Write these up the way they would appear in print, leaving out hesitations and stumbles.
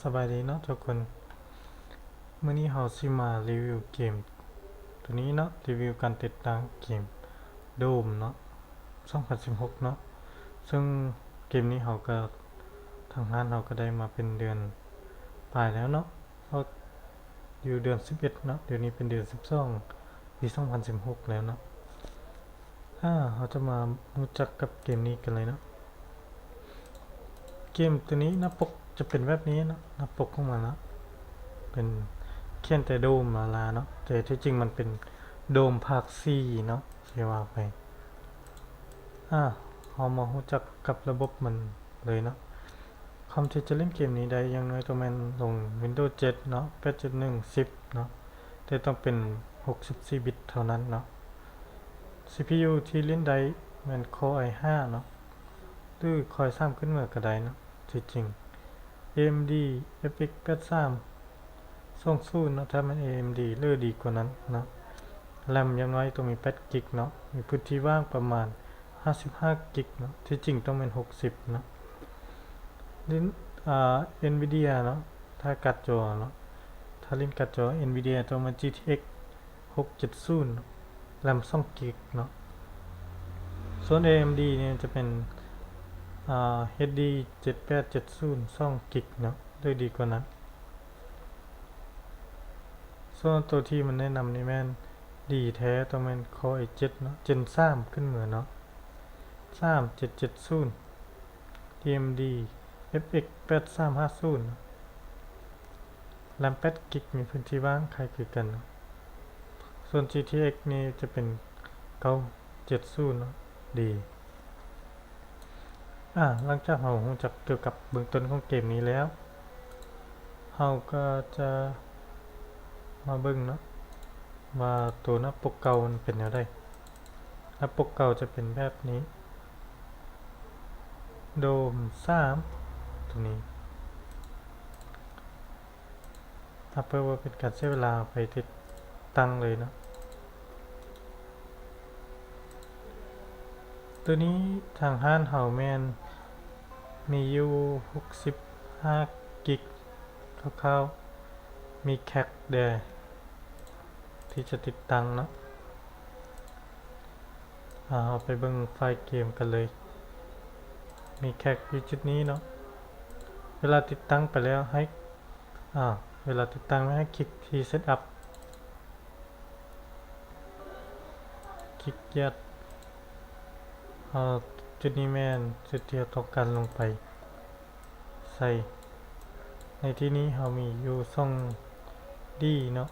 สบายดีเนาะทุกคนมื้อนี้เราสิมารีวิวเกมตัวนี้เนาะรีวิวการติดตั้งเกมโดมเนาะ2016เนาะซึ่งเกมนี้เราก็ทางร้านเราก็ได้มาเป็นเดือนปลายแล้วเนาะเราอยู่เดือน11เนาะเดี๋ยวนี้เป็นเดือน12ปี2016แล้วเนาะเราจะมารู้จักกับเกมนี้กันเลยเนาะเกมตัวนี้หน้าปกจะเป็นแบบนี้เนาะหน้าปกของมันเนาะเป็นเขียนแต่โดมลาเนาะแต่ที่จริงมันเป็นโดมภาค4เนาะเสียว่าไปเรามารู้จักกับระบบมันเลยเนาะคอมที่จะเล่นเกมนี้ได้อย่างน้อยต้องมันลง Windows 7เนาะ8.1 10เนาะแต่ต้องเป็น64บิตเท่านั้นเนาะ CPU ที่เล่นได้มัน Core i5 เนาะหรือ Core i3 ขึ้นมาก็ได้เนาะที่จริง AMD FX 8320เนาะถ้ามัน AMD เลือกดีกว่านั้นเนาะแรมอย่างน้อยต้องมี8 กิกเนาะมีพื้นที่ว่างประมาณ55 กิกเนาะที่จริงต้องเป็น60เนาะลิ้นNVIDIA เนาะถ้ากัดจอเนาะถ้าลิ้นกัดจอ NVIDIA ต้องมา GTX 670แรม2 กิกเนาะส่วน AMD เนี่ยจะเป็นHD 7870 2 กิกเนาะด้วยดีกว่านั้นส่วนตัวที่มันแนะนำนี่แม่นดีแท้ตัวมัน Core i7 เนาะ Gen 3 ขึ้นเหมือนเนาะ3770 AMD FX 8350แรม8 กิกมีพื้นที่ว่างใครคือกันเนาะส่วน GTX นี่จะเป็น970เนาะดีหลังจากเรารู้จักเกี่ยวกับเบื้องต้นของเกมนี้แล้วเราก็จะมาเบิ่งเนาะว่าตัวหน้าปกเก่ามันเป็นอย่างไรหน้าปกเก่าจะเป็นแบบนี้โดม3ตัวนี้เพื่อว่าเป็นการใช้เวลาไปติดตั้งเลยเนาะตัวนี้ทางห้านเฮาแมนมีอยู่65 กิกคร่าวๆมีแคคแดที่จะติดตั้งเนาะเอาไปเบิ่งไฟล์เกมกันเลยมีแคคอยู่จุดนี้เนาะเวลาติดตั้งไปแล้วให้เวลาติดตั้งให้คลิกที่ Setup คลิกยัดจุดนี้แม่นจุดที่เราต้องการลงไปใส่ในที่นี้เรามีอยู่ช่องดีเนาะ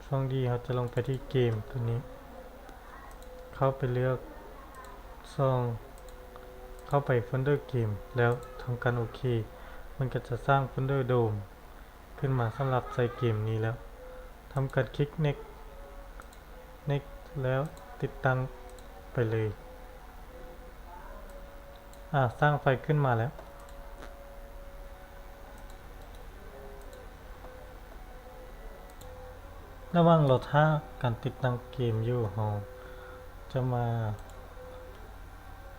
ช่องดีเราจะลงไปที่เกมตัวนี้เข้าไปเลือกช่องเข้าไปโฟลเดอร์เกมแล้วทำการโอเคมันก็จะสร้างโฟลเดอร์โดมขึ้นมาสำหรับใส่เกมนี้แล้วทำการคลิก next แล้วติดตั้งไปเลยสร้างไฟล์ขึ้นมาแล้วระหว่างเราท่าการติดตั้งเกมอยู่เราจะมา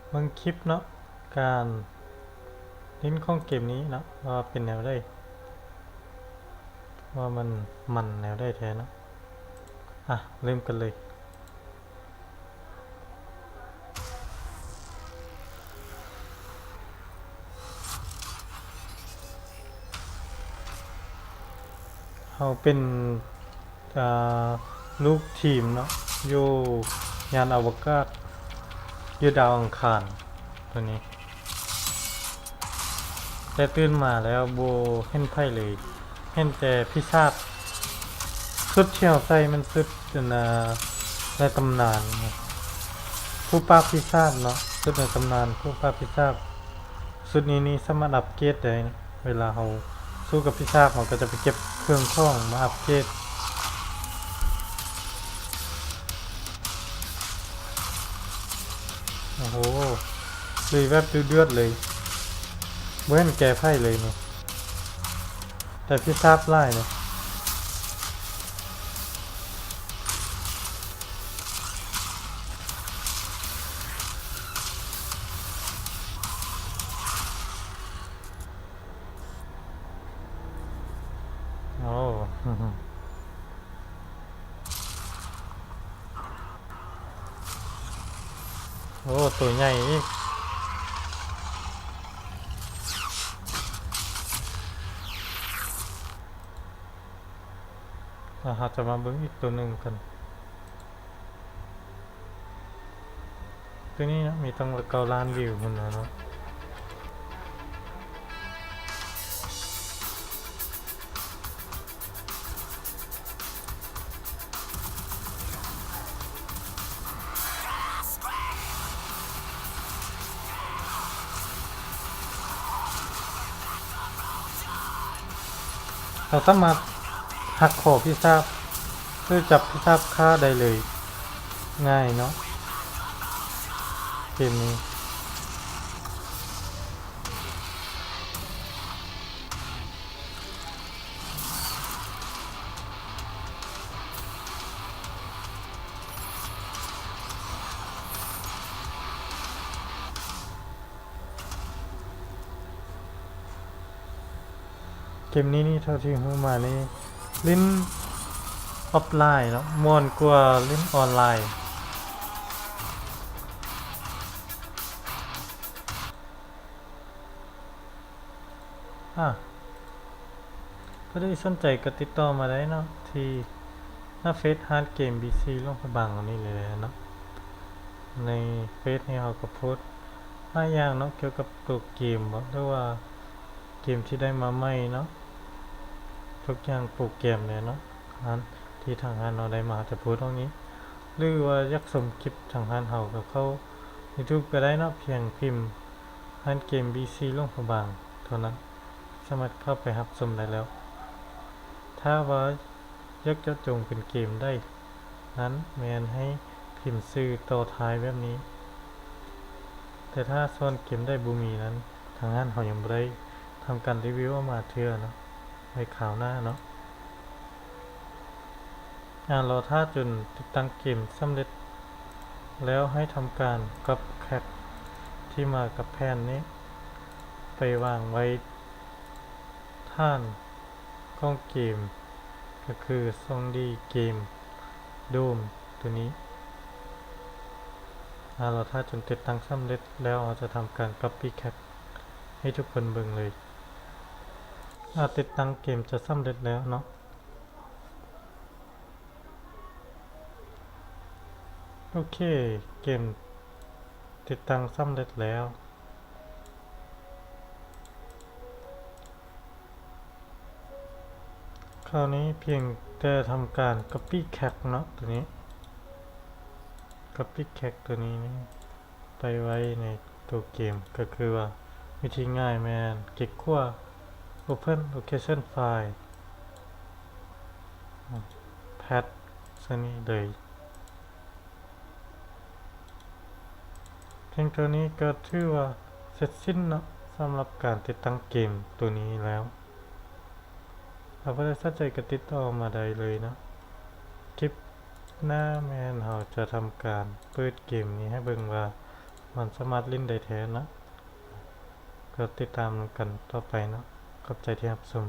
เบิ่งคลิปเนาะการเล่นของเกมนี้เนาะว่าเป็นแนวได้ว่ามันแนวได้แท้เนาะเริ่มกันเลยเราเป็นลูกทีมเนาะอยู่ยานอวกาศอยู่ดาวอังคารตัวนี้แต่ตื่นมาแล้วโบเห็นไพ่เลยเห็นแต่พิซซ่าสุดเชี่ยวใส่มันสุดในตำนานผู้ป้าพิซซ่าเนาะสุดในตำนานผู้ป้าพิซซ่าสุดนี้สามารถอัปเกรดได้นะเวลาเราสู้กับพิซซ่าเราก็จะไปเก็บเครื่องข้องมาอัปเกรดโอ้โหเลยแวบเดือดเลยเว้นแกไพ่เลยเนี่ยแต่พิซซ่าไล่เนี่ย อือฮึโอ้ตัวใหญ่อีกเราจะมาเบิ่งอีกตัวหนึ่งกันตัวนี้นะมีตั้ง9 ล้านวิวมันนะเนาะเราสามารถหักคอพิซซ่าหรือจับพิซซ่าฆ่าได้เลยง่ายเนาะเกมนี้นี่เท่าที่รู้มานี่เล่นออฟไลน์เนาะม่วนกว่าเล่นออนไลน์ก็ได้สนใจก็ติดต่อมาได้เนาะที่หน้าเฟซฮาร์ดเกมบีซีลงพะบางอันนี้เลยเนาะในเฟซนี่เขาก็โพสต์หลายอย่างเนาะเกี่ยวกับตัวเกมบ่หรือว่าเกมที่ได้มาใหม่เนาะทุกอย่างโปรแกรมเลยเนาะนั้นที่ทางงานเราได้มาจะพูดตรงนี้หรือว่าอยากชมคลิปทางงานเฮาก็เข้า YouTube ก็ได้เนาะเพียงพิมพ์ฮาร์ดเกม BC ลงพะบางเท่านั้นสามารถเข้าไปรับชมได้แล้วถ้าว่าอยากจะจงเป็นเกมได้นั้นแมนให้พิมพ์ชื่อต่อท้ายแบบนี้แต่ถ้าส่วนเกมได้บูมีนั้นทางงานเขายังบ่ได้ทำการรีวิวออกมาเทื่อเนาะไว้ข่าวหน้าเนาะรอถ้าจนติดตั้งเกมสำเร็จแล้วให้ทำการกับแคปที่มากับแผ่นนี้ไปวางไว้ท่านของเกมก็คือซองดีเกมโดมตัวนี้เราถ้าจนติดตั้งสำเร็จแล้วเราจะทำการ Copy Cap ให้ทุกคนเบิ่งเลยติดตั้งเกมจะสำเร็จแล้วเนาะโอเคเกมติดตั้งสำเร็จแล้วคราวนี้เพียงแต่ทำการ Copy Cap เนาะตัวนี้ Copy Cap ตัวนี้ไปไว้ในตัวเกมก็คือว่าวิธีง่ายแมนเก็บขั้ว Open Location File Path ซะนี้เลยเพียงตัวนี้ก็ถือว่าเสร็จสิ้นเนาะสำหรับการติดตั้งเกมตัวนี้แล้วถ้าไม่ได้สนใจก็ติดต่อมาได้เลยนะคลิปหน้าแมนเราจะทำการเปิดเกมนี้ให้เบิ่งว่ามันสามารถเล่นได้แท้นะก็ติดตามกันต่อไปเนาะขอบใจที่รับชม